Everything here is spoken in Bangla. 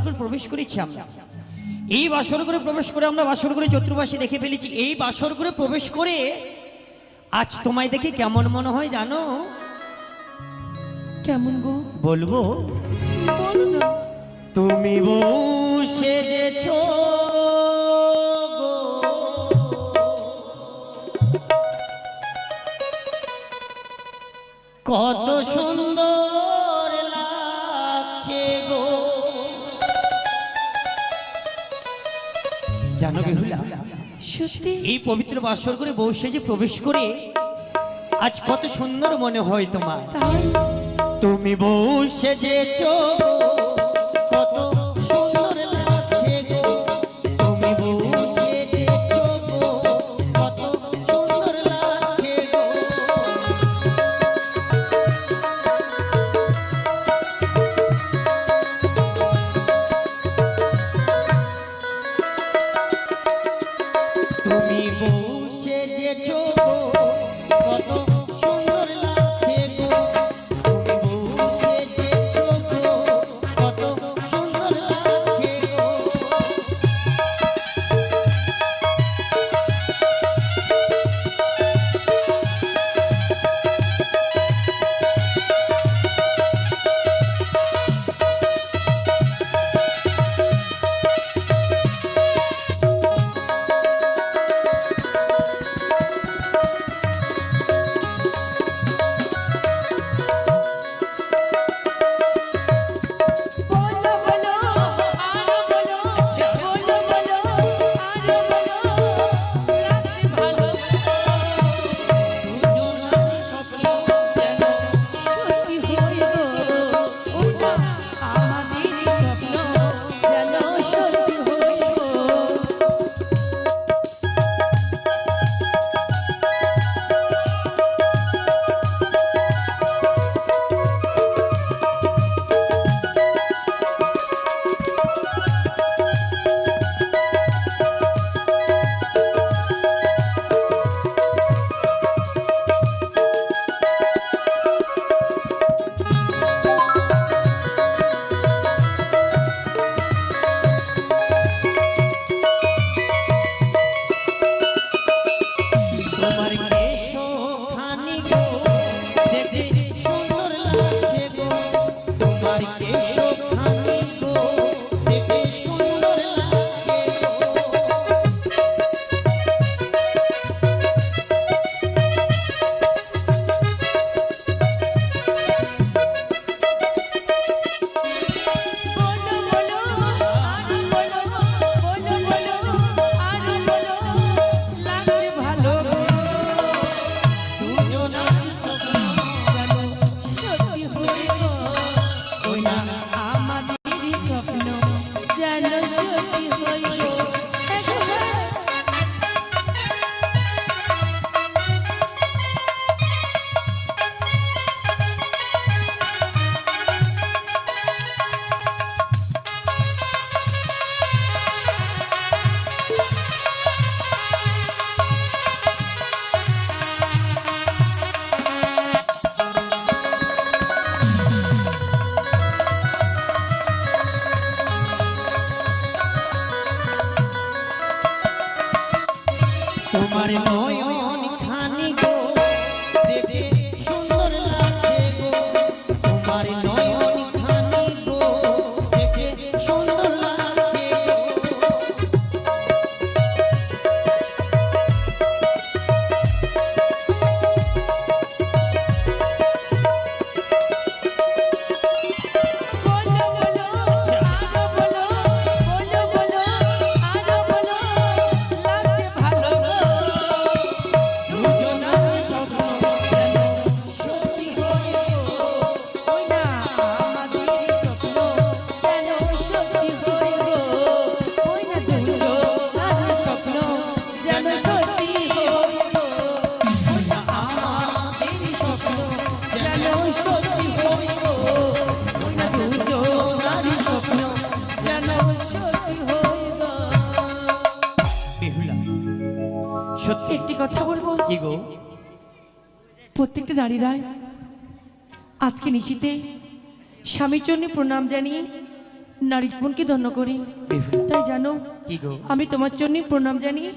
বাসরঘরে প্রবেশ করেছি আমরা। এই বাসরঘরে প্রবেশ করে আমরা বাসরঘরে চতুর্পাশে দেখে ফেলেছি। এই বাসরঘরে প্রবেশ করে আজ তোমায় দেখে কেমন মনে হয় জানো? কেমন গো? বলবো? বলো না। তুমি বউ সেজেছো গো, কত সুন্দর লাগছে গো। জানো বেহুলা, সত্যি এই পবিত্র বাসর করে বউ সেজে প্রবেশ করে আজ কত সুন্দর মনে হয় তোমার। তাই? তুমি বউ সেজেছো কত সুন্দর লাগছে গো, তুমি বউ সেজেছো গো, কত সুন্দর লাগছে গো। তুমি বউ সেজেছো গো, কত সুন্দর লাগছে গো, তুমি বউ সেজেছো গো, কত সুন্দর লাগছে গো। বলো বলো আরো বলো, বলো বলো আরো বলো, লাগছে ভালো। দুজনারই স্বপ্ন যেন সত্যি হই গো, ওটা আমাদেরই স্বপ্ন যেন সত্যি হই গো। তোমার কেশখানি গো দেখতে সুন্দর লাগছে গো, তোমার কেশখানি গো দেখতে সুন্দর লাগছে গো। বলো বলো আরো বলো, বলো বলো আরো বলো, লাগছে ভালো গো। দুজনারই স্বপ্ন যেন সত্যি হই গো, ওই না আমাদেরই স্বপ্ন যেন সত্যি হই গো। তোমার নয়ন খানি গো দেখতে সুন্দর লাগছে গো, তোমার নয়ন খানি গো দেখতে সুন্দর লাগছে গো। বলো বলো আরো বলো, বলো বলো আরো বলো, লাগছে ভালো গো। দুজনারই স্বপ্ন যেন সত্যি হয় গো, ওই না আমাদেরই স্বপ্ন যেন সত্যি হই গো। ওই না দুজনারই স্বপ্ন যেন সত্যি হই গো। ওই না আমাদেরই স্বপ্ন যেন সত্যি হই গো। ওই না দুজনারই স্বপ্ন যেন সত্যি হই গো। বেহুলা, সত্যি একটি কথা বলবো, কি গো? প্রত্যেকটা নারীরাই আজকে নিশিতে স্বামীর জন্য প্রণাম জানিয়ে নারী জীবনকে ধন্য করি। বেহুলা তাই জানো কি গো আমি তোমার জন্য প্রণাম জানিয়ে